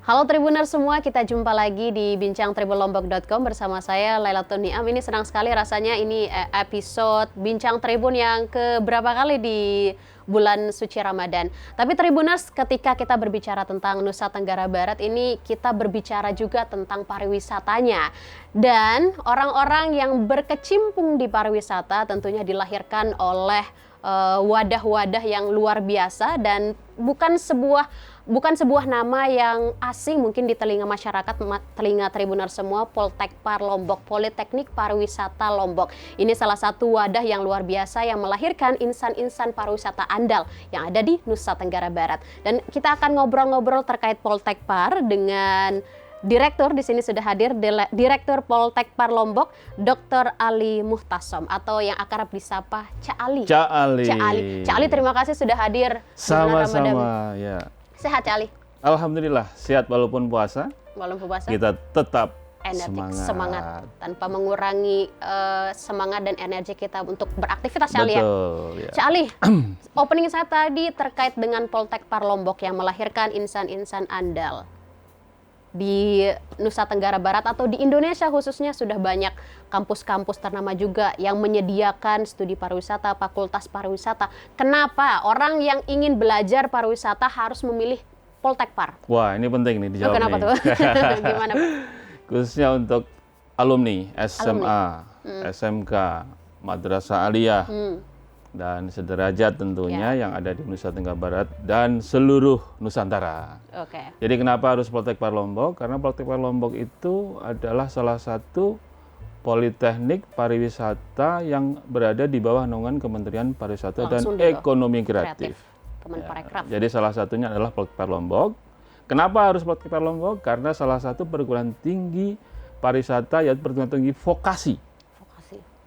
Halo Tribuners semua, kita jumpa lagi di bincangtribunlombok.com bersama saya Lailatul Niam. Ini senang sekali rasanya ini episode Bincang Tribun yang keberapa kali di bulan suci Ramadan. Tapi Tribuners, ketika kita berbicara tentang Nusa Tenggara Barat ini, kita berbicara juga tentang pariwisatanya. Dan orang-orang yang berkecimpung di pariwisata tentunya dilahirkan oleh wadah-wadah yang luar biasa dan bukan sebuah nama yang asing mungkin di telinga masyarakat, telinga Tribuners semua. Poltekpar Lombok, Politeknik Pariwisata Lombok. Ini salah satu wadah yang luar biasa yang melahirkan insan-insan pariwisata andal yang ada di Nusa Tenggara Barat. Dan kita akan ngobrol-ngobrol terkait Poltekpar dengan Direktur. Di sini sudah hadir Direktur Poltekpar Lombok, Dr. Ali Muhtasom atau yang akrab disapa Cak Ali. Cak Ali. Cak Ali, terima kasih sudah hadir. Sama-sama, ya. Sehat Cak Ali? Alhamdulillah, sehat walaupun puasa. Walaupun puasa. Kita tetap energi, semangat tanpa mengurangi semangat dan energi kita untuk beraktivitas Cak Ali ya. Ya. Cak Ali, opening saya tadi terkait dengan Poltekpar Lombok yang melahirkan insan-insan andal. Di Nusa Tenggara Barat atau di Indonesia khususnya sudah banyak kampus-kampus ternama juga yang menyediakan studi pariwisata, fakultas pariwisata. Kenapa orang yang ingin belajar pariwisata harus memilih Poltekpar? Wah, ini penting nih dijawab. Kenapa nih. tuh? Gimana Pak? Khususnya untuk alumni SMA, SMK, Madrasah Aliyah, dan sederajat tentunya yang ada di Nusa Tenggara Barat dan seluruh Nusantara. Oke. Jadi kenapa harus Poltekpar Lombok? Karena Poltekpar Lombok itu adalah salah satu politeknik pariwisata yang berada di bawah naungan Kementerian Pariwisata dan Ekonomi Kreatif. Kemenparekraf. Jadi salah satunya adalah Poltekpar Lombok. Kenapa harus Poltekpar Lombok? Karena salah satu perguruan tinggi pariwisata yaitu perguruan tinggi vokasi.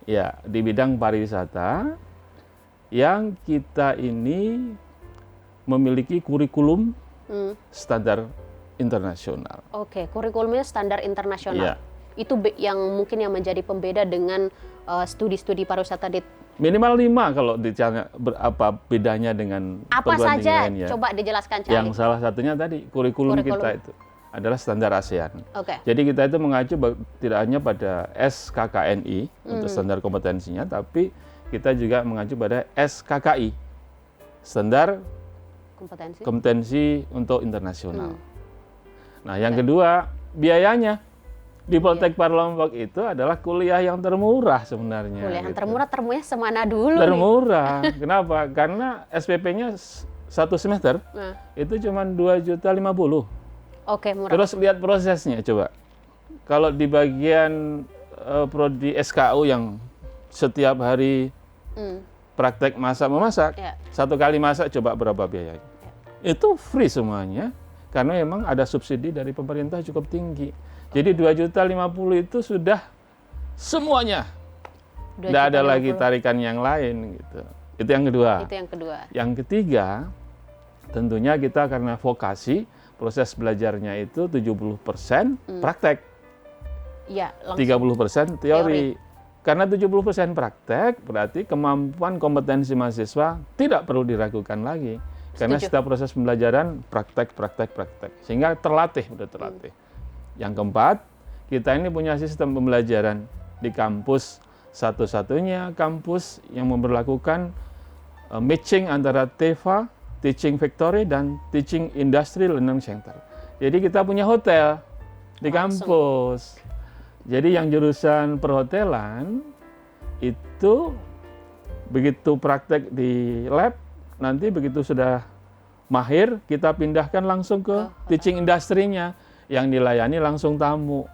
Ya, di bidang pariwisata yang kita ini memiliki kurikulum standar internasional. Oke, kurikulumnya standar internasional. Ya. Itu yang mungkin yang menjadi pembeda dengan studi-studi pariwisata di minimal 5 kalau ditanya apa bedanya dengan apa perguruan saja tinggi lain, ya. Coba dijelaskan Cak Ali. Yang salah satunya tadi kurikulum kita itu adalah standar ASEAN. Oke. Jadi kita itu mengacu tidak hanya pada SKKNI untuk standar kompetensinya, tapi kita juga mengacu pada SKKI, standar kompetensi untuk internasional. Nah, yang kedua, biayanya di Poltekpar Lombok itu adalah kuliah yang termurah sebenarnya. Kuliah yang termurah semana dulu. Termurah. Kenapa? Karena SPP-nya satu semester itu cuma 2.050.000. Oke, murah. Terus lihat prosesnya coba. Kalau di bagian prodi SKU yang setiap hari praktek masak-memasak, satu kali masak coba berapa biayanya? Itu free semuanya, karena memang ada subsidi dari pemerintah cukup tinggi. Jadi 2.050.000 itu sudah semuanya. Tidak ada lagi tarikan yang lain gitu. Itu yang kedua. Yang ketiga, tentunya kita karena vokasi, proses belajarnya itu 70% praktek. Ya, 30% teori. Karena 70% praktek, berarti kemampuan kompetensi mahasiswa tidak perlu diragukan lagi. Karena setiap proses pembelajaran praktek. Sehingga udah terlatih. Yang keempat, kita ini punya sistem pembelajaran di kampus satu-satunya kampus yang memberlakukan matching antara TEFA, Teaching Factory, dan Teaching Industry Learning Center. Jadi kita punya hotel di kampus. Jadi yang jurusan perhotelan itu begitu praktek di lab, nanti begitu sudah mahir kita pindahkan langsung ke teaching industry-nya yang dilayani langsung tamu.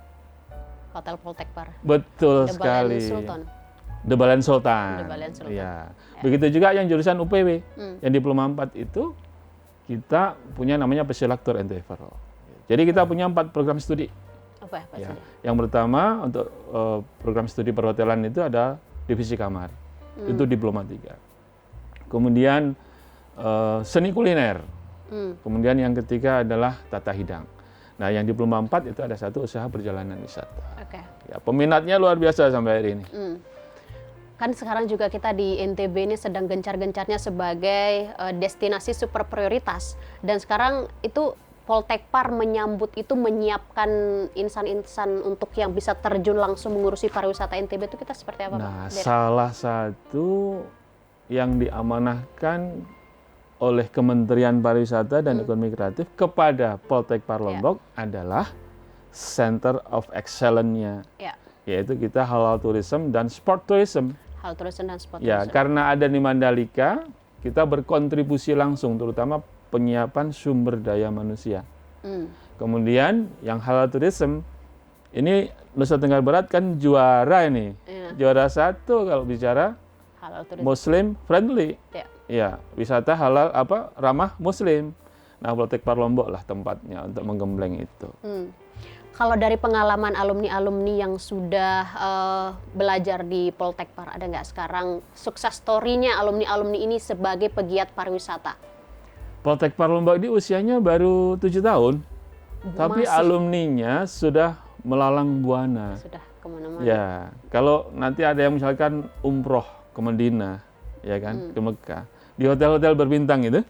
Hotel Poltekpar. Betul sekali. The Balen Sultan. Ya. Begitu juga yang jurusan UPW, yang diploma 4 itu kita punya namanya Pesilaktor Endeavor. Jadi kita punya 4 program studi. Apa ya. Yang pertama untuk program studi perhotelan itu ada divisi kamar, itu diploma 3. Kemudian seni kuliner, kemudian yang ketiga adalah tata hidang. Nah, yang diploma 4 itu ada satu usaha perjalanan wisata. Ya, peminatnya luar biasa sampai hari ini. Kan sekarang juga kita di NTB ini sedang gencar-gencarnya sebagai destinasi super prioritas. Dan sekarang itu Poltekpar menyambut itu, menyiapkan insan-insan untuk yang bisa terjun langsung mengurusi pariwisata NTB itu kita seperti apa, Pak? Nah, salah satu yang diamanahkan oleh Kementerian Pariwisata dan Ekonomi Kreatif kepada Poltekpar Lombok adalah Center of Excellence-nya, yaitu kita halal tourism dan sport tourism. Halal tourism dan sport Ya, tourism. karena ada di Mandalika, kita berkontribusi langsung, terutama penyiapan sumber daya manusia. Kemudian yang halal tourism, ini Nusa Tenggara Barat kan juara ini, juara 1 kalau bicara Halal tourism. Muslim friendly. Ya, wisata halal ramah Muslim. Nah, Poltekpar Lombok lah tempatnya untuk menggembleng itu. Kalau dari pengalaman alumni-alumni yang sudah belajar di Poltekpar, ada nggak sekarang sukses story-nya alumni-alumni ini sebagai pegiat pariwisata? Poltekpar Lombok ini usianya baru 7 tahun, tapi alumninya sudah melalang buana. Sudah kemana-mana. Ya, kalau nanti ada yang misalkan umroh ke Medina, ya kan, ke Mekah, di hotel-hotel berbintang itu,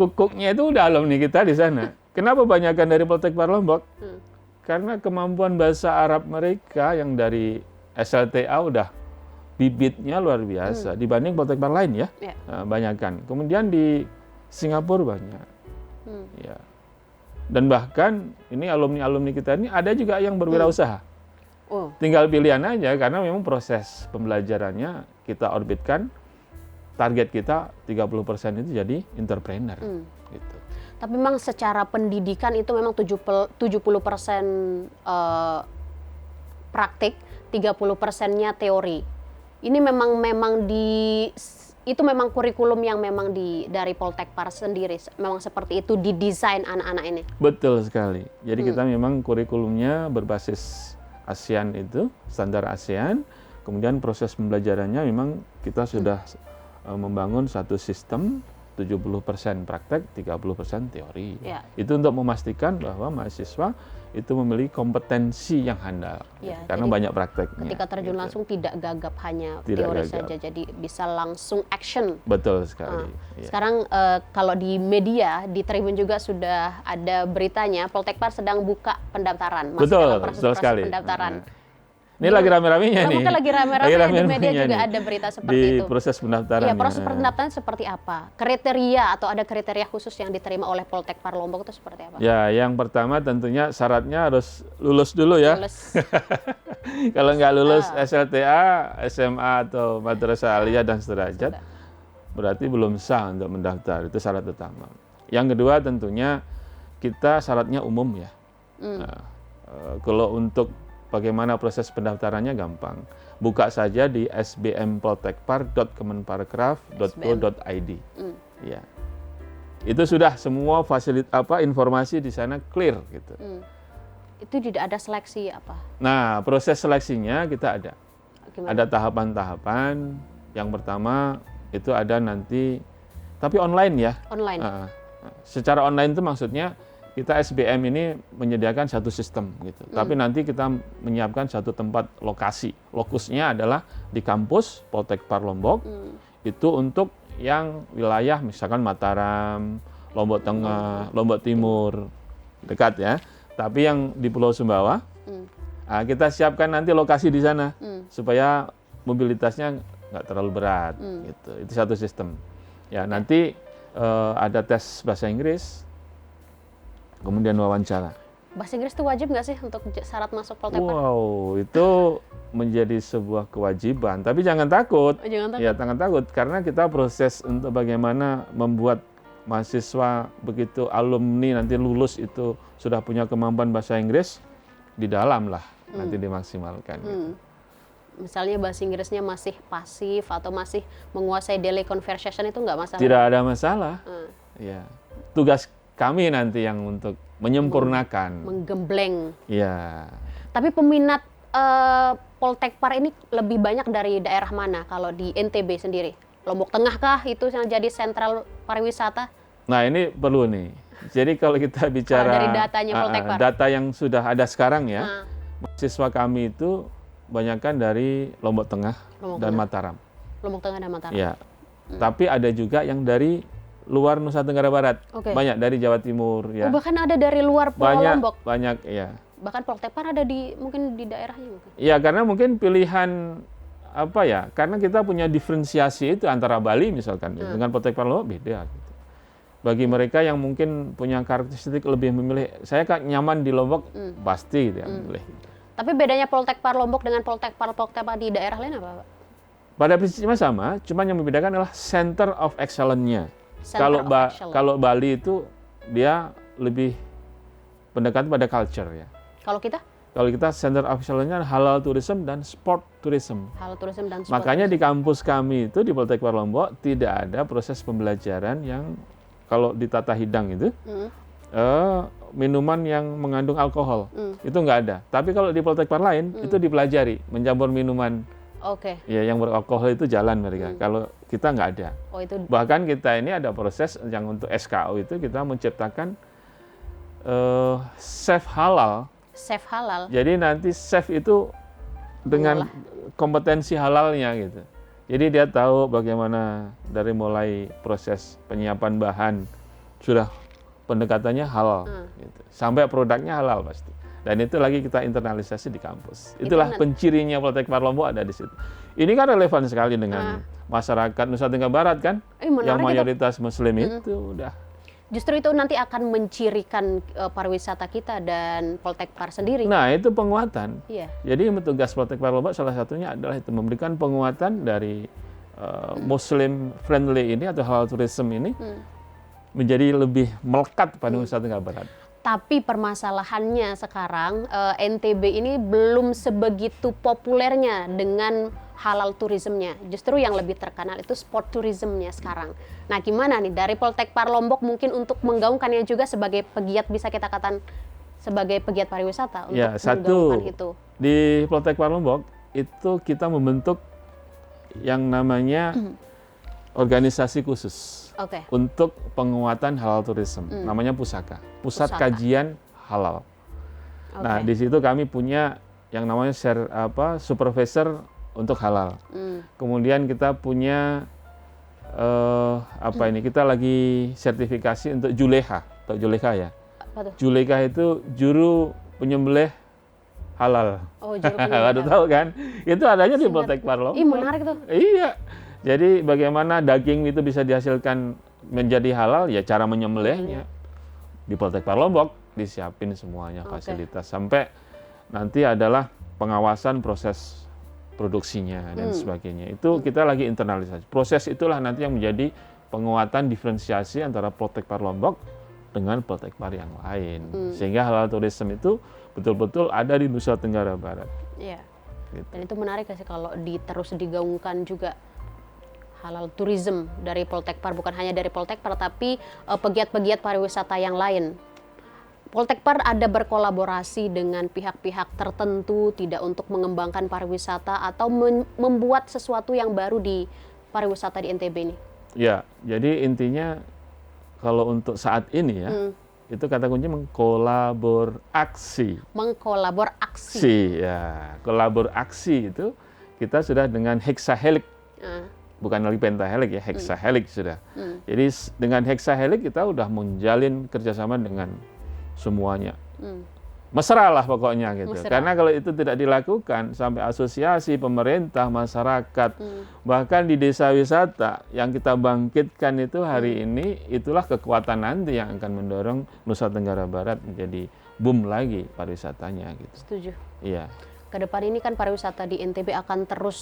kukuknya itu udah alumni kita di sana. Kenapa banyakkan dari Poltekpar Lombok? Karena kemampuan bahasa Arab mereka yang dari SLTA udah bibitnya luar biasa dibanding Poltekpar lain ya, banyakkan. Kemudian di Singapura banyak, ya. Dan bahkan ini alumni-alumni kita ini ada juga yang berwirausaha. Tinggal pilihan aja karena memang proses pembelajarannya kita orbitkan, target kita 30% itu jadi entrepreneur. Gitu. Tapi memang secara pendidikan itu memang 70% praktik, 30%-nya teori. Ini memang itu memang kurikulum yang memang dari Poltekpar sendiri, memang seperti itu didesain anak-anak ini. Betul sekali. Jadi kita memang kurikulumnya berbasis ASEAN itu, standar ASEAN. Kemudian proses pembelajarannya memang kita sudah membangun satu sistem 70% praktek, 30% teori. Itu untuk memastikan bahwa mahasiswa itu memiliki kompetensi yang handal, karena banyak prakteknya. Ketika terjun langsung tidak gagap hanya teori saja, jadi bisa langsung action. Betul sekali. Sekarang kalau di media, di Tribun juga sudah ada beritanya, Poltekpar sedang buka pendaftaran. Masih dalam proses pendaftaran. Ini lagi rame-ramenya nih. Mungkin lagi rame-rame di media juga ada berita seperti itu. Di proses pendaftaran. Iya, proses pendaftaran seperti apa? Kriteria atau ada kriteria khusus yang diterima oleh Poltekpar Lombok itu seperti apa? Ya, yang pertama tentunya syaratnya harus lulus dulu ya. Lulus. Kalau nggak lulus SLTA, SMA atau Madrasah Aliyah dan sederajat, berarti belum sah untuk mendaftar. Itu syarat utama. Yang kedua tentunya kita syaratnya umum ya. Nah, kalau untuk bagaimana proses pendaftarannya gampang. Buka saja di sbmpoltekpar.kemenparekraf.go.id. Ya. Itu sudah semua informasi di sana clear gitu. Itu tidak ada seleksi apa? Nah, proses seleksinya kita ada. Gimana? Ada tahapan-tahapan. Yang pertama itu ada nanti, tapi online ya. Online. Secara online itu maksudnya kita SBM ini menyediakan satu sistem gitu. Tapi nanti kita menyiapkan satu tempat lokasi. Lokusnya adalah di kampus Poltekpar Lombok. Itu untuk yang wilayah misalkan Mataram, Lombok Tengah, Lombok Timur, dekat ya. Tapi yang di Pulau Sumbawa, kita siapkan nanti lokasi di sana supaya mobilitasnya nggak terlalu berat. Gitu. Itu satu sistem. Ya, nanti ada tes bahasa Inggris. Kemudian wawancara. Bahasa Inggris itu wajib nggak sih untuk syarat masuk Poltekpar? Wow, itu menjadi sebuah kewajiban. Tapi jangan takut. Jangan takut. Ya, jangan takut. Karena kita proses untuk bagaimana membuat mahasiswa begitu alumni nanti lulus itu sudah punya kemampuan bahasa Inggris, di dalam lah nanti dimaksimalkan. Gitu. Misalnya bahasa Inggrisnya masih pasif atau masih menguasai daily conversation itu nggak masalah? Tidak ada masalah. Ya. Tugas kami nanti yang untuk menyempurnakan, menggembleng. Iya. Tapi peminat Poltekpar ini lebih banyak dari daerah mana kalau di NTB sendiri? Lombok Tengah kah itu yang jadi sentral pariwisata? Nah, ini perlu nih. Jadi kalau kita bicara dari datanya Poltekpar, data yang sudah ada sekarang ya, mahasiswa kami itu banyakkan dari Lombok Tengah dan Mataram. Lombok Tengah dan Mataram. Ya. Tapi ada juga yang dari luar Nusa Tenggara Barat. Oke. Banyak dari Jawa Timur ya. Oh, bahkan ada dari luar Pulau Lombok. Banyak ya. Bahkan Poltekpar ada mungkin di daerahnya mungkin. Ya, karena mungkin pilihan apa ya? Karena kita punya diferensiasi itu antara Bali misalkan dengan Poltekpar Lombok beda gitu. Bagi mereka yang mungkin punya karakteristik lebih memilih, saya kan nyaman di Lombok, pasti gitu ya, memilih. Tapi bedanya Poltekpar Lombok dengan Poltekpar di daerah lain apa, Pak? Pada prinsipnya sama, cuma yang membedakan adalah center of excellence-nya. Kalau Bali itu dia lebih pendekatan pada culture ya. Kalau kita? Kalau kita center of excellence-nya halal tourism dan sport tourism. Halal tourism dan sport. Makanya di kampus kami itu di Poltekpar Lombok tidak ada proses pembelajaran yang kalau di tata hidang itu minuman yang mengandung alkohol itu nggak ada. Tapi kalau di Poltekpar lain itu dipelajari mencampur minuman. Oke. Ya, yang beralkohol itu jalan mereka. Kalau kita nggak ada. Oh, itu. Bahkan kita ini ada proses yang untuk SKO itu kita menciptakan chef halal. Chef halal. Jadi nanti chef itu dengan kompetensi halalnya gitu. Jadi dia tahu bagaimana dari mulai proses penyiapan bahan sudah pendekatannya halal, gitu. Sampai produknya halal pasti. Dan itu lagi kita internalisasi di kampus. Itulah pencirinya Poltekpar Lombok ada di situ. Ini kan relevan sekali dengan masyarakat Nusa Tenggara Barat kan, yang mayoritas Muslim itu udah. Justru itu nanti akan mencirikan pariwisata kita dan Poltekpar sendiri. Nah, itu penguatan. Iya. Jadi tugas Poltekpar Lombok salah satunya adalah itu memberikan penguatan dari Muslim friendly ini atau halal tourism ini menjadi lebih melekat pada Nusa Tenggara Barat. Tapi permasalahannya sekarang NTB ini belum sebegitu populernya dengan halal tourismnya. Justru yang lebih terkenal itu sport tourismnya sekarang. Nah, gimana nih dari Poltekpar Lombok mungkin untuk menggaungkannya juga sebagai pegiat, bisa kita katakan sebagai pegiat pariwisata untuk menggaungkan itu. Di Poltekpar Lombok itu kita membentuk yang namanya organisasi khusus untuk penguatan halal tourism. Namanya Pusaka, Pusat Kajian Halal. Nah, di situ kami punya yang namanya supervisor untuk halal. Kemudian kita punya kita lagi sertifikasi untuk Juleha, atau Juleha ya. Juleha itu juru penyembelih halal. Oh, juru penyembelih. Waduh, tahu kan? Itu adanya di Poltekpar Lombok. Menarik tuh. Iya. Jadi bagaimana daging itu bisa dihasilkan menjadi halal, ya cara menyembelihnya. Di Poltekpar Lombok disiapin semuanya fasilitas sampai nanti adalah pengawasan proses produksinya dan sebagainya. Itu kita lagi internalisasi. Proses itulah nanti yang menjadi penguatan diferensiasi antara Poltekpar Lombok dengan Poltekpar yang lain. Sehingga halal tourism itu betul-betul ada di Nusa Tenggara Barat. Iya. Gitu. Dan itu menarik sih kalau terus digaungkan juga halal tourism dari Poltekpar, bukan hanya dari Poltekpar tapi pegiat-pegiat pariwisata yang lain. Poltekpar ada berkolaborasi dengan pihak-pihak tertentu tidak untuk mengembangkan pariwisata atau membuat sesuatu yang baru di pariwisata di NTB ini? Ya, jadi intinya kalau untuk saat ini ya, itu kata kunci mengkolaborasi. Mengkolaborasi. Ya, kolaborasi itu kita sudah dengan hexahelix. Bukan lagi pentahelix ya, hexahelix sudah. Jadi dengan hexahelix kita udah menjalin kerjasama dengan semuanya. Mesra lah pokoknya gitu. Mesra. Karena kalau itu tidak dilakukan sampai asosiasi, pemerintah, masyarakat, bahkan di desa wisata yang kita bangkitkan itu hari ini, itulah kekuatan nanti yang akan mendorong Nusa Tenggara Barat menjadi boom lagi pariwisatanya gitu. Setuju. Iya. Kedepan ini kan pariwisata di NTB akan terus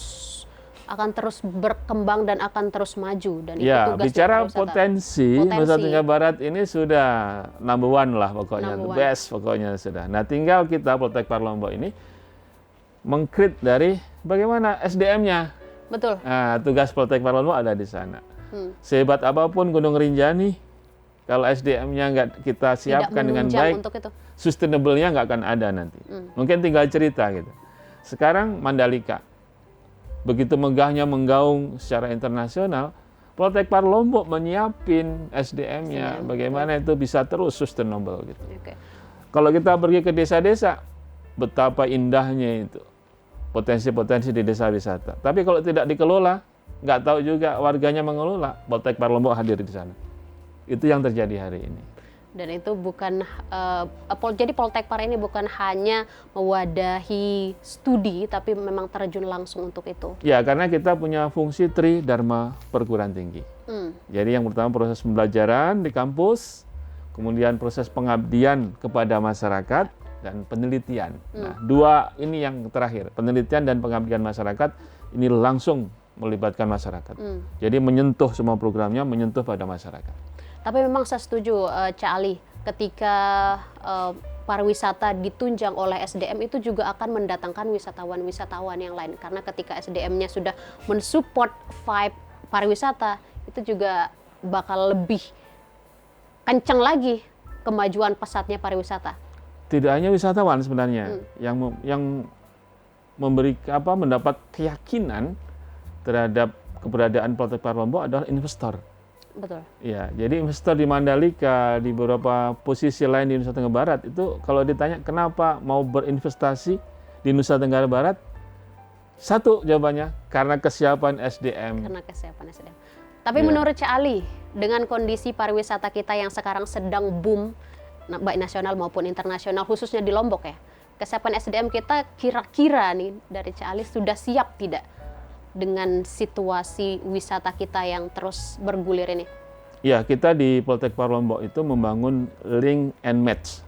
berkembang dan akan terus maju, dan itu tugas bicara potensi Nusa Tenggara Barat ini sudah number one lah pokoknya, the best pokoknya sudah. Nah, tinggal kita Poltekpar Lombok ini meng-create dari bagaimana SDM-nya. Betul. Nah, tugas Poltekpar Lombok ada di sana. Sehebat apapun Gunung Rinjani, kalau SDM-nya nggak kita siapkan dengan baik, sustainable-nya nggak akan ada nanti. Mungkin tinggal cerita gitu. Sekarang Mandalika, begitu megahnya menggaung secara internasional, Poltekpar Lombok menyiapin SDM-nya, bagaimana itu bisa terus sustainable gitu. Kalau kita pergi ke desa-desa, betapa indahnya itu potensi-potensi di desa wisata. Tapi kalau tidak dikelola, nggak tahu juga warganya mengelola, Poltekpar Lombok hadir di sana. Itu yang terjadi hari ini. Dan itu bukan, jadi Poltekpar ini bukan hanya mewadahi studi, tapi memang terjun langsung untuk itu. Ya, karena kita punya fungsi Tri Dharma perguruan tinggi. Jadi yang pertama proses pembelajaran di kampus, kemudian proses pengabdian kepada masyarakat, dan penelitian. Nah, dua ini yang terakhir, penelitian dan pengabdian masyarakat, ini langsung melibatkan masyarakat. Jadi menyentuh semua programnya, menyentuh pada masyarakat. Tapi memang saya setuju, Cak Ali, ketika pariwisata ditunjang oleh SDM itu juga akan mendatangkan wisatawan-wisatawan yang lain. Karena ketika SDM-nya sudah mensupport vibe pariwisata, itu juga bakal lebih kencang lagi kemajuan pesatnya pariwisata. Tidak hanya wisatawan sebenarnya yang mendapat keyakinan terhadap keberadaan Poltekpar Lombok adalah investor. Betul. Ya, jadi investor di Mandalika, di beberapa posisi lain di Nusa Tenggara Barat itu kalau ditanya kenapa mau berinvestasi di Nusa Tenggara Barat, satu jawabannya karena kesiapan SDM. Karena kesiapan SDM. Tapi menurut Cak Ali, dengan kondisi pariwisata kita yang sekarang sedang boom, baik nasional maupun internasional, khususnya di Lombok ya, kesiapan SDM kita kira-kira nih dari Cak Ali sudah siap tidak dengan situasi wisata kita yang terus bergulir ini? Ya, kita di Poltekpar Lombok itu membangun link and match.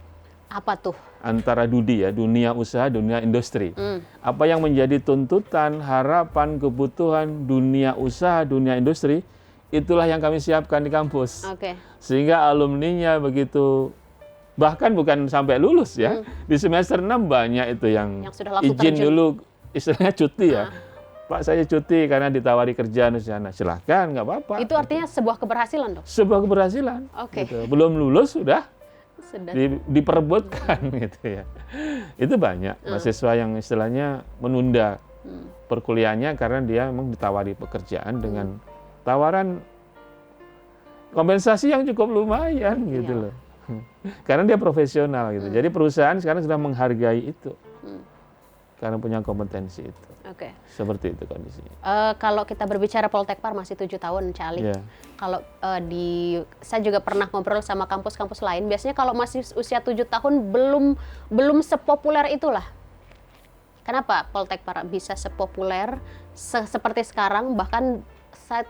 Apa tuh? Antara DUDI ya, dunia usaha, dunia industri. Apa yang menjadi tuntutan, harapan, kebutuhan dunia usaha, dunia industri, itulah yang kami siapkan di kampus. Sehingga alumninya begitu, bahkan bukan sampai lulus ya, di semester 6 banyak itu yang sudah langsung izin terjun. dulu, istilahnya cuti ya. Pak, saya cuti karena ditawari kerjaan di sana. Silahkan, nggak apa-apa. Itu artinya sebuah keberhasilan dong? Sebuah keberhasilan. Gitu. Belum lulus sudah diperebutkan gitu ya. Itu banyak mahasiswa yang istilahnya menunda perkuliahannya karena dia memang ditawari pekerjaan dengan tawaran kompensasi yang cukup lumayan gitu loh. Karena dia profesional gitu. Jadi perusahaan sekarang sudah menghargai itu. Karena punya kompetensi itu. Seperti itu kondisinya. Kalau kita berbicara Poltekpar masih 7 tahun, Cak Ali. Kalau saya juga pernah ngobrol sama kampus-kampus lain, biasanya kalau masih usia 7 tahun belum sepopuler itulah. Kenapa Poltekpar bisa sepopuler seperti sekarang? Bahkan saya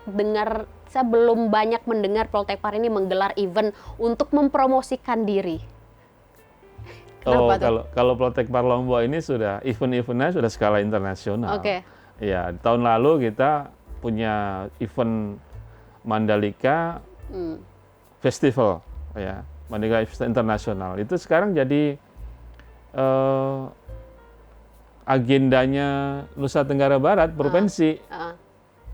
belum banyak mendengar Poltekpar ini menggelar event untuk mempromosikan diri. Kalau Poltekpar Lombok ini sudah event-eventnya sudah skala internasional. Ya, tahun lalu kita punya event Mandalika Festival, ya, Mandalika Internasional. Itu sekarang jadi agendanya Nusa Tenggara Barat provinsi.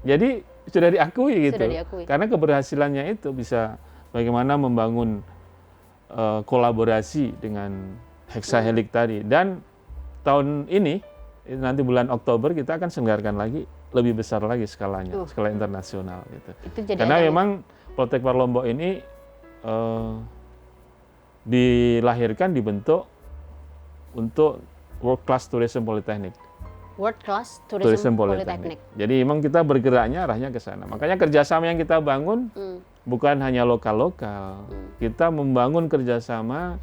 Jadi sudah diakui gitu. Karena keberhasilannya itu bisa bagaimana membangun kolaborasi dengan Hexahelix tadi. Dan tahun ini nanti bulan Oktober kita akan selenggarakan lagi lebih besar lagi skalanya, skala internasional gitu. Karena memang Poltekpar Lombok ini dilahirkan, dibentuk untuk World Class Tourism Polytechnic. World Class Tourism Polytechnic. Jadi memang kita bergeraknya arahnya ke sana. Makanya kerjasama yang kita bangun bukan hanya lokal-lokal. Kita membangun kerjasama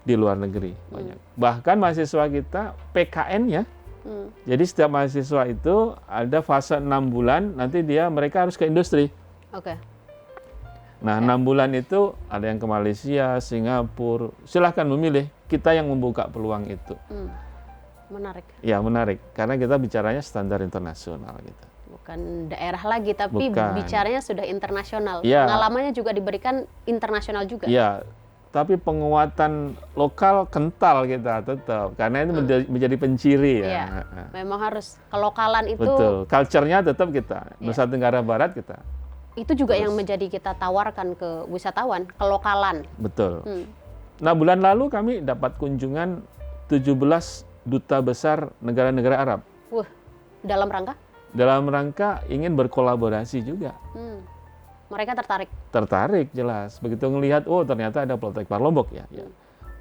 di luar negeri banyak. Bahkan mahasiswa kita PKN-nya. Jadi setiap mahasiswa itu ada fase 6 bulan, nanti mereka harus ke industri. Nah, 6 bulan itu ada yang ke Malaysia, Singapura. Silahkan memilih. Kita yang membuka peluang itu. Menarik. Ya, menarik. Karena kita bicaranya standar internasional gitu. Bukan daerah lagi, tapi bicaranya sudah internasional. Pengalamannya juga diberikan internasional juga. Iya. Tapi penguatan lokal kental kita tetap, karena itu menjadi penciri ya. Memang harus kelokalan itu. Betul, culture-nya tetap kita, Nusa Tenggara Barat kita. Itu juga yang menjadi kita tawarkan ke wisatawan, kelokalan. Betul. Nah, bulan lalu kami dapat kunjungan 17 duta besar negara-negara Arab. Dalam rangka? Dalam rangka ingin berkolaborasi juga. Mereka tertarik? Tertarik, jelas. Begitu ngelihat, ternyata ada Poltekpar Lombok ya.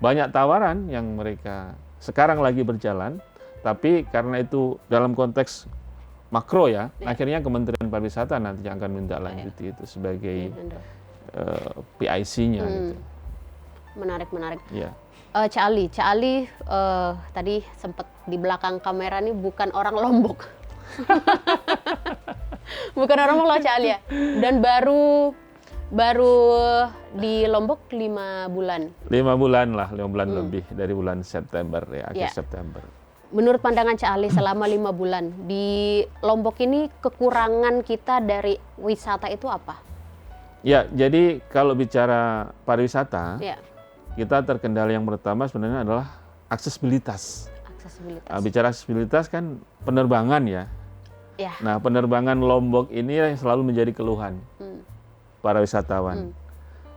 Banyak tawaran yang mereka sekarang lagi berjalan, tapi karena itu dalam konteks makro ya, akhirnya Kementerian Pariwisata nanti yang akan menindaklanjuti itu sebagai PIC-nya. Gitu. Menarik. Ya. Cak Ali tadi sempat di belakang kamera nih bukan orang Lombok. Bukan orang Lombok, Cak Ali ya. Dan baru di Lombok 5 bulan. 5 bulan lah, 5 bulan lebih dari bulan September ya, akhir September. Menurut pandangan Cak Ali selama 5 bulan di Lombok ini kekurangan kita dari wisata itu apa? Ya, jadi kalau bicara pariwisata, Ya, kita terkendala yang pertama sebenarnya adalah aksesibilitas. aksesibilitas. Bicara aksesibilitas kan penerbangan ya. Ya. Nah, penerbangan Lombok ini yang selalu menjadi keluhan para wisatawan.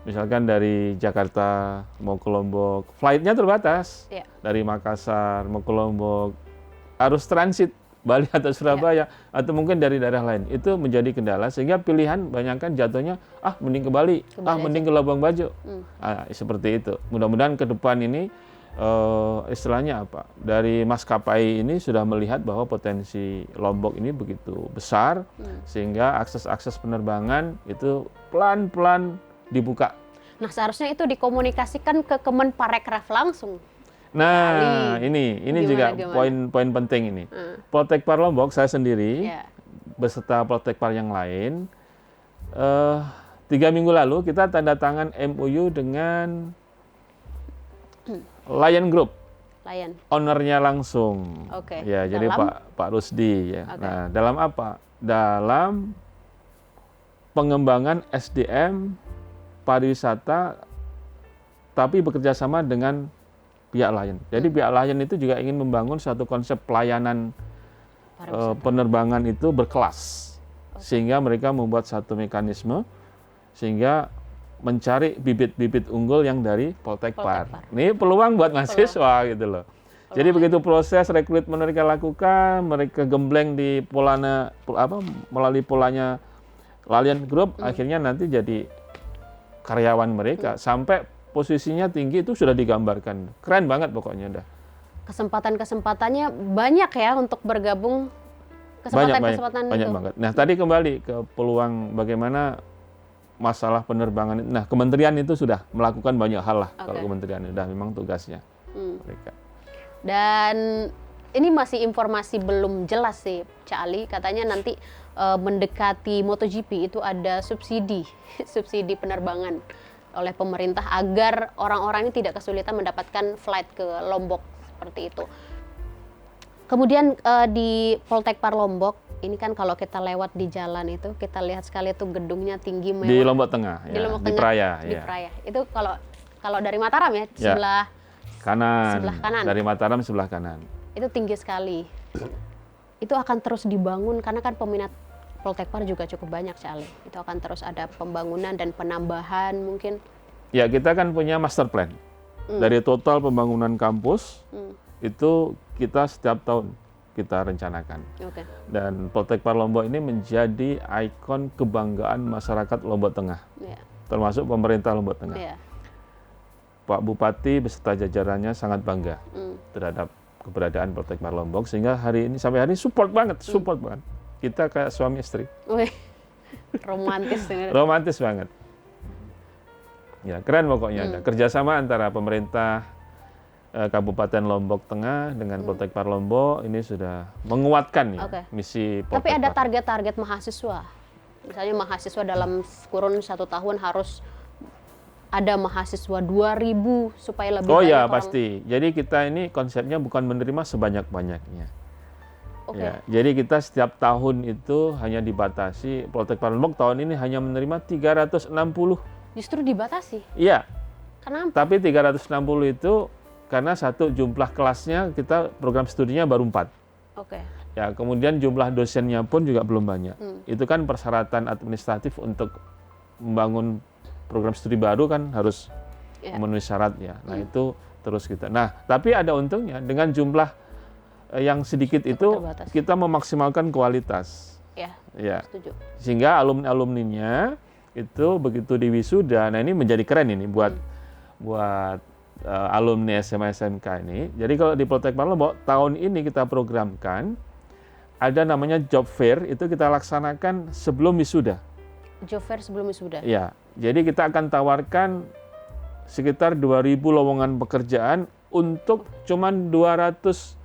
Misalkan dari Jakarta mau ke Lombok, flight-nya terbatas. Ya. Dari Makassar mau ke Lombok, harus transit Bali atau Surabaya, atau mungkin dari daerah lain. Itu menjadi kendala, sehingga pilihan banyakkan jatuhnya, mending ke Bali, mending ke Labuan Bajo. Seperti itu. Mudah-mudahan ke depan ini, istilahnya apa, dari maskapai ini sudah melihat bahwa potensi Lombok ini begitu besar, sehingga akses-akses penerbangan itu pelan-pelan dibuka. Nah, seharusnya itu dikomunikasikan ke Kemenparekraf langsung. Nah, ini juga poin penting ini. Poltekpar Lombok, saya sendiri beserta Poltekpar yang lain, 3 minggu lalu kita tanda tangan MOU dengan Lion Group. Lion. Ownernya langsung. Oke. Ya, jadi Pak Rusdi ya. Oke. Nah, dalam apa? Dalam pengembangan SDM pariwisata, tapi bekerja sama dengan pihak Lion. Jadi pihak Lion itu juga ingin membangun suatu konsep pelayanan penerbangan itu berkelas. Sehingga mereka membuat satu mekanisme sehingga mencari bibit-bibit unggul yang dari Poltekpar. Ini peluang buat mahasiswa gitu loh. Jadi begitu proses rekrutmen mereka lakukan, mereka gembleng di melalui polanya Lion Group, akhirnya nanti jadi karyawan mereka sampai posisinya tinggi itu sudah digambarkan. Keren banget pokoknya dah. Kesempatan-kesempatannya banyak ya untuk bergabung. Kesempatan-kesempatan banyak itu. Banget. Nah, tadi kembali ke peluang bagaimana masalah penerbangan. Nah, kementerian itu sudah melakukan banyak hal lah. Kalau kementerian sudah memang tugasnya mereka. Dan ini masih informasi belum jelas sih, Cak Ali. Katanya nanti mendekati MotoGP itu ada subsidi penerbangan oleh pemerintah agar orang-orang ini tidak kesulitan mendapatkan flight ke Lombok seperti itu. Kemudian di Poltekpar Lombok ini kan kalau kita lewat di jalan itu kita lihat sekali tuh gedungnya tinggi mewah. Di Lombok Tengah, di Lombok di Tengah, Praia. Di Praia. Itu kalau dari Mataram ya, sebelah kanan. Sebelah kanan. Dari Mataram sebelah kanan. Itu tinggi sekali. Itu akan terus dibangun karena kan peminat Poltekpar juga cukup banyak, Cak Ali. Itu akan terus ada pembangunan dan penambahan mungkin. Ya, kita kan punya master plan. Dari total pembangunan kampus, itu kita setiap tahun kita rencanakan. Dan Poltekpar Lombok ini menjadi ikon kebanggaan masyarakat Lombok Tengah. Termasuk pemerintah Lombok Tengah. Pak Bupati beserta jajarannya sangat bangga terhadap keberadaan Poltekpar Lombok, sehingga sampai hari ini support banget. Kita kayak suami istri. Wih, romantis. Romantis banget. Ya, keren pokoknya. Ada kerjasama antara pemerintah Kabupaten Lombok Tengah dengan Poltekpar Lombok ini sudah menguatkan misi Poltekpar. Tapi ada target-target mahasiswa. Misalnya mahasiswa dalam kurun 1 tahun harus ada mahasiswa 2.000 supaya lebih banyak. Oh ya, pasti. Jadi kita ini konsepnya bukan menerima sebanyak-banyaknya. Ya, jadi kita setiap tahun itu hanya dibatasi. Poltekpar Lombok tahun ini hanya menerima 360. Justru dibatasi? Iya. Kenapa? Tapi 360 itu karena satu, jumlah kelasnya kita program studinya baru 4. Ya, kemudian jumlah dosennya pun juga belum banyak. Itu kan persyaratan administratif untuk membangun program studi baru kan harus memenuhi syarat ya. Nah, itu terus kita. Nah, tapi ada untungnya dengan jumlah yang sedikit itu kita memaksimalkan kualitas. Ya. Setuju. Sehingga alumni-alumninya itu begitu diwisuda, nah ini menjadi keren ini buat alumni SMA SMK ini. Jadi kalau di Poltekpar Lombok tahun ini kita programkan ada namanya job fair, itu kita laksanakan sebelum wisuda. Job fair sebelum wisuda. Ya, jadi kita akan tawarkan sekitar 2.000 lowongan pekerjaan untuk cuman 270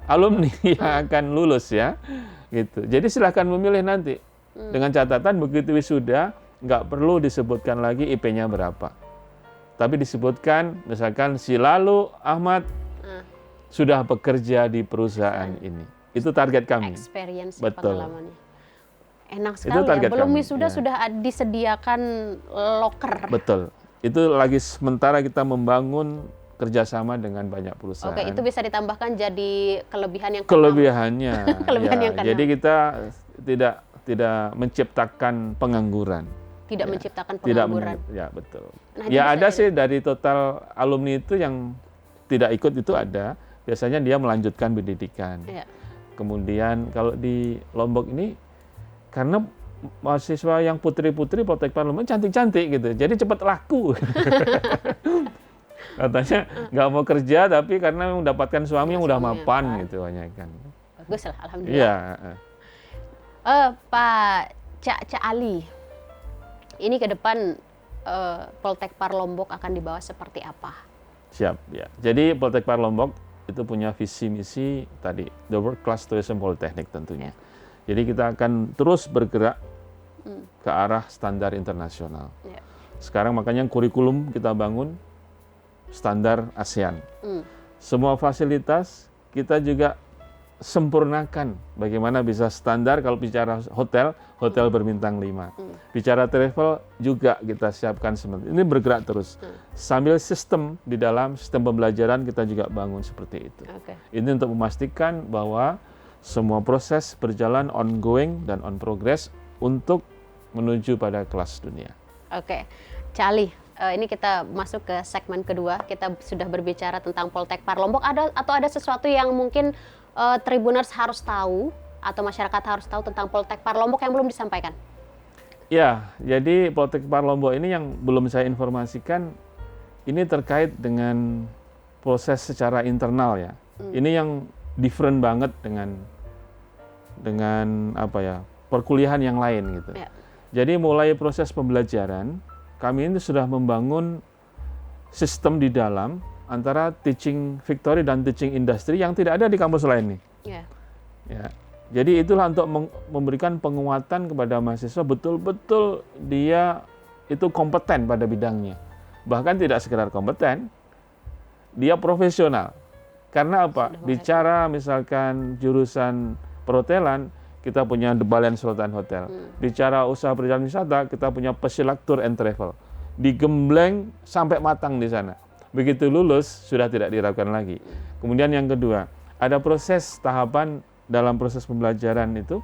alumni yang akan lulus ya. Gitu. Jadi silahkan memilih nanti. Dengan catatan begitu wisuda nggak perlu disebutkan lagi IP-nya berapa. Tapi disebutkan misalkan si Lalu Ahmad sudah bekerja di perusahaan ini. Itu target kami. Experience Betul. pengalamannya. Enak Itu sekali ya. target Belum kami, wisuda ya. sudah disediakan loker. Betul. Itu lagi sementara kita membangun kerjasama dengan banyak perusahaan. Oke, itu bisa ditambahkan jadi kelebihan yang Kelebihannya. Kelebihan ya, yang keenam. jadi kita tidak menciptakan pengangguran. tidak Ya, menciptakan Tidak pengangguran. ya betul. Nah, itu Ya bisa ada sih dari total alumni itu yang tidak ikut itu ada. Biasanya dia melanjutkan pendidikan. Ya. Kemudian kalau di Lombok ini karena mahasiswa yang putri-putri Poltek Parlemen cantik-cantik gitu, jadi cepat laku. Katanya nggak mau kerja tapi karena mendapatkan suami yang udah Suami yang mapan mapan. gitu banyak kan. Bagus lah, alhamdulillah. Iya. Pak Cak Ali, ini ke depan Poltek Par Lombok akan dibawa seperti apa? Siap ya. Jadi Poltek Par Lombok itu punya visi misi tadi the World Class Tourism Polytechnic tentunya. Jadi kita akan terus bergerak ke arah standar internasional. Ya. Sekarang makanya kurikulum kita bangun standar ASEAN. Semua fasilitas kita juga sempurnakan bagaimana bisa standar kalau bicara hotel berbintang 5. Bicara travel juga kita siapkan seperti ini, bergerak terus. Sambil sistem di dalam sistem pembelajaran kita juga bangun seperti itu. Oke. Ini untuk memastikan bahwa semua proses berjalan ongoing dan on progress untuk menuju pada kelas dunia. Oke, Cali, ini kita masuk ke segmen kedua. Kita sudah berbicara tentang Poltek Par Lombok. Ada sesuatu yang mungkin Tribuners harus tahu atau masyarakat harus tahu tentang Poltek Par Lombok yang belum disampaikan? Ya, jadi Poltek Par Lombok ini yang belum saya informasikan, ini terkait dengan proses secara internal ya. Ini yang different banget dengan apa ya, perkuliahan yang lain gitu. Ya. Jadi mulai proses pembelajaran, kami ini sudah membangun sistem di dalam antara teaching factory dan teaching industry yang tidak ada di kampus lain nih. Ya. Ya. Jadi itulah untuk memberikan penguatan kepada mahasiswa betul-betul dia itu kompeten pada bidangnya. Bahkan tidak sekedar kompeten, dia profesional. Karena apa? Bicara misalkan jurusan perhotelan, kita punya The Balen Sultan Hotel. Bicara usaha perjalanan wisata, kita punya Pesilak Tour and Travel. Digembleng sampai matang di sana. Begitu lulus, sudah tidak diragukan lagi. Kemudian yang kedua, ada proses tahapan dalam proses pembelajaran itu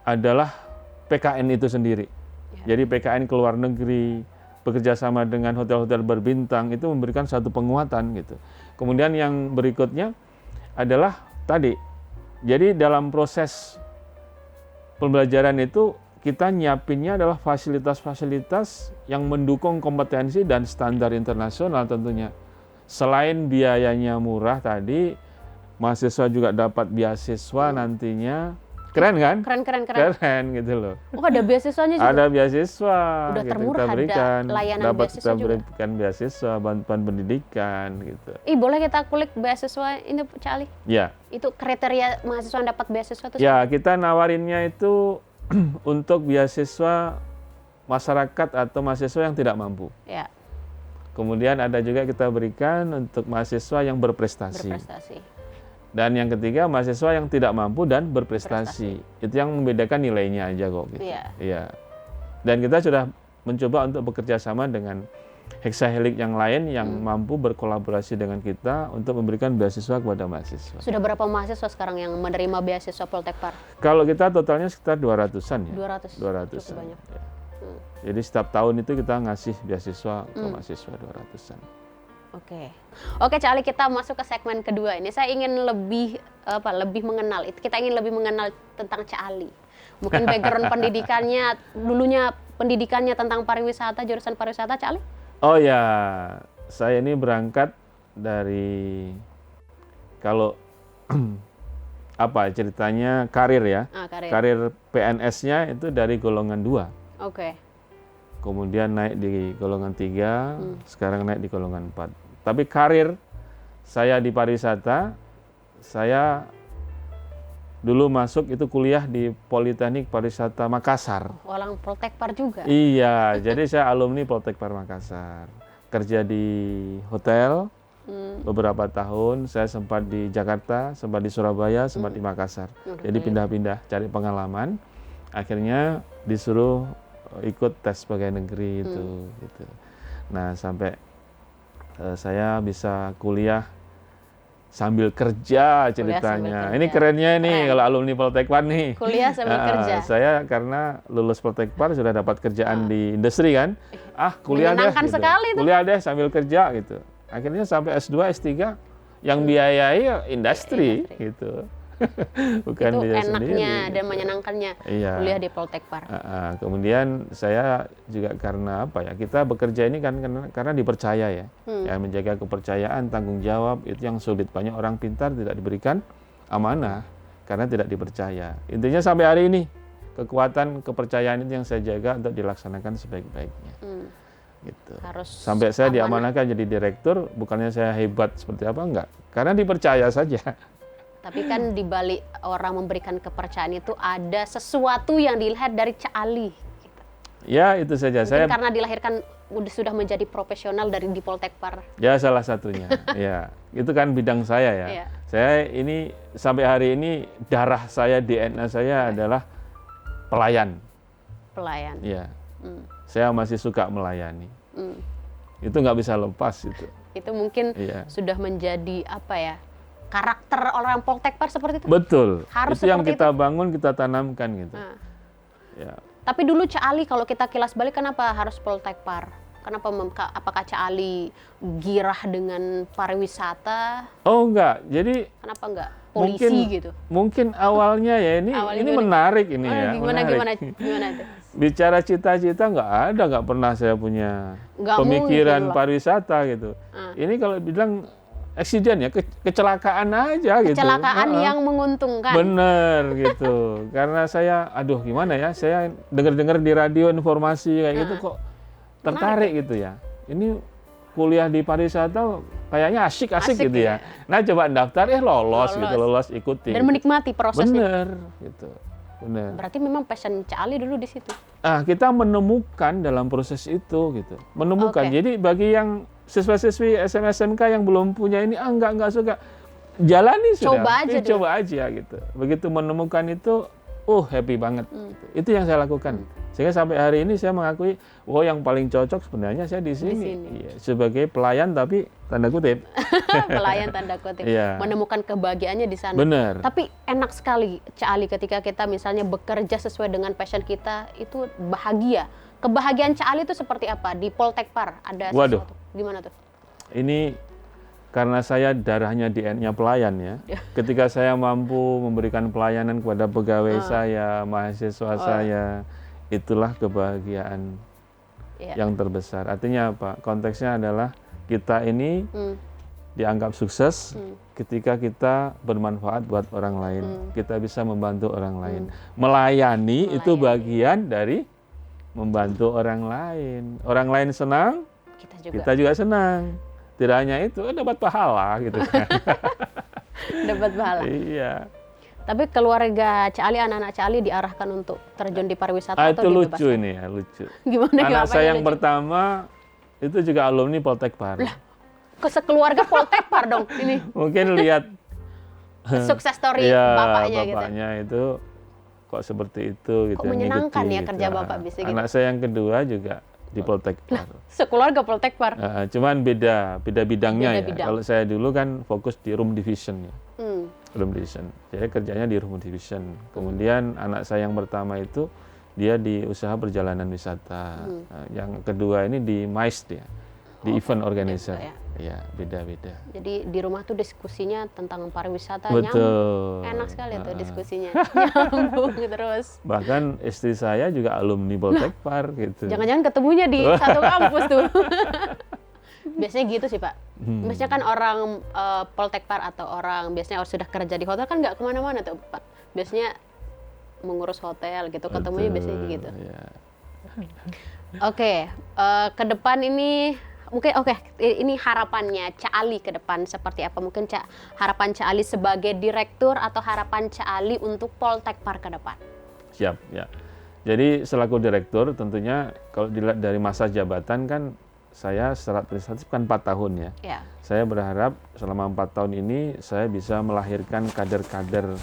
adalah PKN itu sendiri. Jadi PKN ke luar negeri, bekerja sama dengan hotel-hotel berbintang, itu memberikan satu penguatan gitu. Kemudian yang berikutnya adalah tadi, jadi dalam proses pembelajaran itu kita nyiapinnya adalah fasilitas-fasilitas yang mendukung kompetensi dan standar internasional tentunya. Selain biayanya murah tadi, mahasiswa juga dapat beasiswa nantinya. Keren kan? Keren. Keren gitu loh. Oh, ada beasiswanya juga? Ada beasiswa. Udah gitu, termurah, kita berikan, ada layanan dapat beasiswa kita juga. berikan beasiswa, bantuan pendidikan gitu. Boleh kita kulik beasiswa ini, Cali? Ya. Itu kriteria mahasiswa yang dapat beasiswa itu? Ya, kita nawarinnya itu untuk beasiswa masyarakat atau mahasiswa yang tidak mampu. Ya, Kemudian ada juga kita berikan untuk mahasiswa yang berprestasi. Dan yang ketiga, mahasiswa yang tidak mampu dan berprestasi. Itu yang membedakan nilainya aja kok. Gitu. Iya. Iya. Dan kita sudah mencoba untuk bekerja sama dengan hexahelix yang lain yang mampu berkolaborasi dengan kita untuk memberikan beasiswa kepada mahasiswa. Sudah berapa mahasiswa sekarang yang menerima beasiswa Poltek Par? Kalau kita totalnya sekitar 200-an ya. 200. 200-an. Cukup banyak. Ya. Jadi setiap tahun itu kita ngasih beasiswa ke mahasiswa 200-an. Oke, Cali, kita masuk ke segmen kedua ini. Saya ingin lebih mengenal. Kita ingin lebih mengenal tentang Cali. Mungkin background pendidikannya, dulunya pendidikannya tentang pariwisata, jurusan pariwisata, Cali? Oh ya, saya ini berangkat dari kalau apa ceritanya karir ya. Karir. Karir PNS-nya itu dari golongan 2. Oke. Kemudian naik di golongan 3, sekarang naik di golongan 4. Tapi karir saya di pariwisata, saya dulu masuk itu kuliah di Politeknik Pariwisata Makassar. Orang Poltekpar juga. Iya, jadi saya alumni Poltekpar Makassar. Kerja di hotel beberapa tahun, saya sempat di Jakarta, sempat di Surabaya, sempat di Makassar. Jadi pindah-pindah cari pengalaman. Akhirnya disuruh ikut tes pegawai negeri itu gitu. Nah, sampai saya bisa kuliah sambil kerja ceritanya. Sambil kerja. Ini kerennya nih kalau alumni Poltekpar nih. Kuliah sambil kerja. Saya karena lulus Poltekpar sudah dapat kerjaan di industri kan. Kuliah deh. Menyenangkan Gitu. sekali tuh. Kuliah deh sambil kerja gitu. Akhirnya sampai S2, S3 yang biayai industri gitu. Bukan itu dia enaknya sendiri, dan gitu. menyenangkannya kuliah di Poltekpar. Kemudian saya juga karena apa ya, kita bekerja ini kan karena dipercaya ya, ya menjaga kepercayaan, tanggung jawab itu yang sulit. Banyak orang pintar tidak diberikan amanah karena tidak dipercaya. Intinya sampai hari ini kekuatan kepercayaan itu yang saya jaga untuk dilaksanakan sebaik-baiknya. Gitu. Sampai saya diamanahkan jadi direktur, bukannya saya hebat seperti apa, enggak, karena dipercaya saja. Tapi kan di balik orang memberikan kepercayaan itu ada sesuatu yang dilihat dari Cak Ali. Gitu. Ya itu saja. Mungkin karena dilahirkan sudah menjadi profesional dari di Poltekpar. Ya salah satunya. Ya itu kan bidang saya ya. Iya. Saya ini sampai hari ini darah saya, DNA saya adalah pelayan. Pelayan. Ya. Saya masih suka melayani. Itu nggak bisa lepas itu. Itu mungkin sudah menjadi apa ya? Karakter orang Poltekpar seperti itu? Betul. Harus itu yang kita bangun, kita tanamkan gitu. Ya. Tapi dulu Cak Ali kalau kita kilas balik kenapa harus Poltekpar? Kenapa apakah Cak Ali girah dengan pariwisata? Oh enggak. Jadi kenapa enggak polisi gitu? Mungkin awalnya ya ini menarik ini ya. Gimana itu? Bicara cita-cita nggak pernah saya punya pemikiran pariwisata gitu. Ini kalau bilang eksiden ya, kecelakaan aja gitu. Kecelakaan yang menguntungkan. Bener gitu. Karena saya, gimana ya, saya dengar-dengar di radio informasi kayak gitu kok tertarik gitu ya. Ini kuliah di pariwisata kayaknya asik gitu ya. Nah coba daftar, lolos ikuti. Dan menikmati prosesnya. Bener gitu. Bener. Berarti memang passion Cak Ali dulu di situ. Kita menemukan dalam proses itu gitu. Menemukan. Jadi bagi yang siswa-siswi SMK yang belum punya ini, enggak suka, jalani sudah. Coba aja gitu. Begitu menemukan itu, happy banget. Gitu. Itu yang saya lakukan. Sehingga sampai hari ini saya mengakui, yang paling cocok sebenarnya saya di sini. Iya, sebagai pelayan tapi tanda kutip. Pelayan tanda kutip. Iya. Menemukan kebahagiaannya di sana. Benar. Tapi enak sekali Cak Ali ketika kita misalnya bekerja sesuai dengan passion kita, itu bahagia. Kebahagiaan Cak Ali itu seperti apa? Di Poltekpar ada sesuatu? Gimana tuh? Ini karena saya darahnya DNA pelayan ya. Ketika saya mampu memberikan pelayanan kepada pegawai saya, mahasiswa saya, itulah kebahagiaan yang terbesar. Artinya apa? Konteksnya adalah kita ini dianggap sukses ketika kita bermanfaat buat orang lain. Kita bisa membantu orang lain. Melayani itu bagian dari membantu orang lain. Orang lain senang, kita juga senang. Tidak hanya itu, dapat pahala gitu kan. Dapat pahala. Iya. Tapi keluarga Cak Ali, anak-anak Cak Ali diarahkan untuk terjun di pariwisata atau itu lucu ini ya, lucu. Gimana? Anak saya yang pertama itu juga alumni Poltekpar. Lah, sekeluarga Poltekpar dong ini. Mungkin lihat sukses story bapaknya gitu. Bapaknya itu kok seperti itu gitu. Kok menyenangkan ya kerja bapak bisa gitu. Anak saya yang kedua juga di Poltekpar. Sekeluarga Poltekpar. Cuman beda bidangnya ya. Kalau saya dulu kan fokus di room division ya. Room division. Jadi kerjanya di room division. Kemudian anak saya yang pertama itu dia di usaha perjalanan wisata. Yang kedua ini di MICE dia. Di event organizer. Ya, beda-beda. Jadi di rumah tuh diskusinya tentang pariwisata. Betul. Enak sekali tuh diskusinya. Nyambung terus. Bahkan istri saya juga alumni Poltekpar gitu. Jangan-jangan ketemunya di satu kampus tuh. Biasanya gitu sih Pak. Biasanya kan orang Poltekpar atau orang biasanya sudah kerja di hotel kan nggak kemana-mana tuh Pak. Biasanya mengurus hotel gitu, ketemunya biasanya gitu. Ya. Oke, ke depan ini mungkin ini harapannya Cak Ali ke depan seperti apa? Mungkin harapan Cak Ali sebagai direktur atau harapan Cak Ali untuk Poltekpar ke depan? Siap, ya. Jadi selaku direktur tentunya kalau dilihat dari masa jabatan kan saya secara administratif kan 4 tahun ya. Ya. Saya berharap selama 4 tahun ini saya bisa melahirkan kader-kader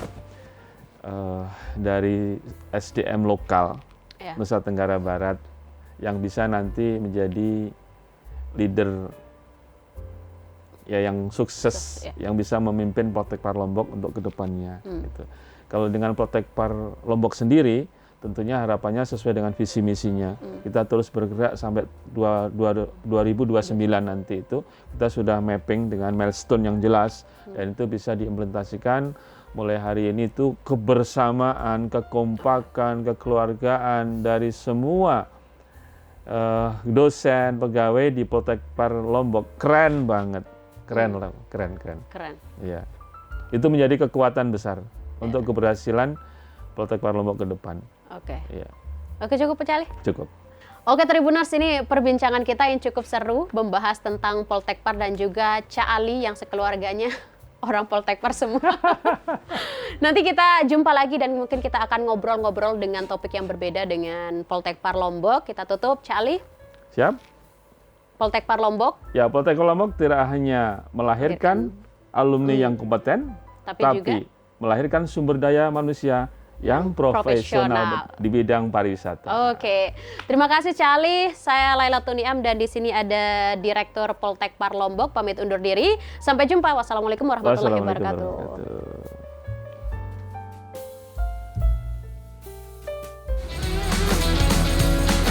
dari SDM lokal Ya. Nusa Tenggara Barat yang bisa nanti menjadi leader ya yang sukses, ya. yang bisa memimpin Poltekpar Lombok untuk kedepannya. Gitu. Kalau dengan Poltekpar Lombok sendiri, tentunya harapannya sesuai dengan visi misinya. Kita terus bergerak sampai 2029 nanti itu kita sudah mapping dengan milestone yang jelas dan itu bisa diimplementasikan mulai hari ini itu kebersamaan, kekompakan, kekeluargaan dari semua dosen, pegawai di Poltekpar Lombok. Keren banget, keren. Ya. Itu menjadi kekuatan besar untuk keberhasilan Poltekpar Lombok ke depan. Oke. Ya. Oke, cukup Pak Cali? Cukup. Oke Tribuners, ini perbincangan kita yang cukup seru membahas tentang Poltekpar dan juga Cak Ali yang sekeluarganya orang Poltekpar semua. Nanti kita jumpa lagi dan mungkin kita akan ngobrol-ngobrol dengan topik yang berbeda dengan Poltekpar Lombok. Kita tutup, Cak Ali. Siap? Poltekpar Lombok. Ya, Poltekpar Lombok tidak hanya melahirkan alumni yang kompeten, tapi juga melahirkan sumber daya manusia yang profesional di bidang pariwisata. Oke, terima kasih Cak Ali. Saya Laila Tuniam dan di sini ada Direktur Poltekpar Lombok. Pamit undur diri. Sampai jumpa. Wassalamualaikum warahmatullahi wabarakatuh.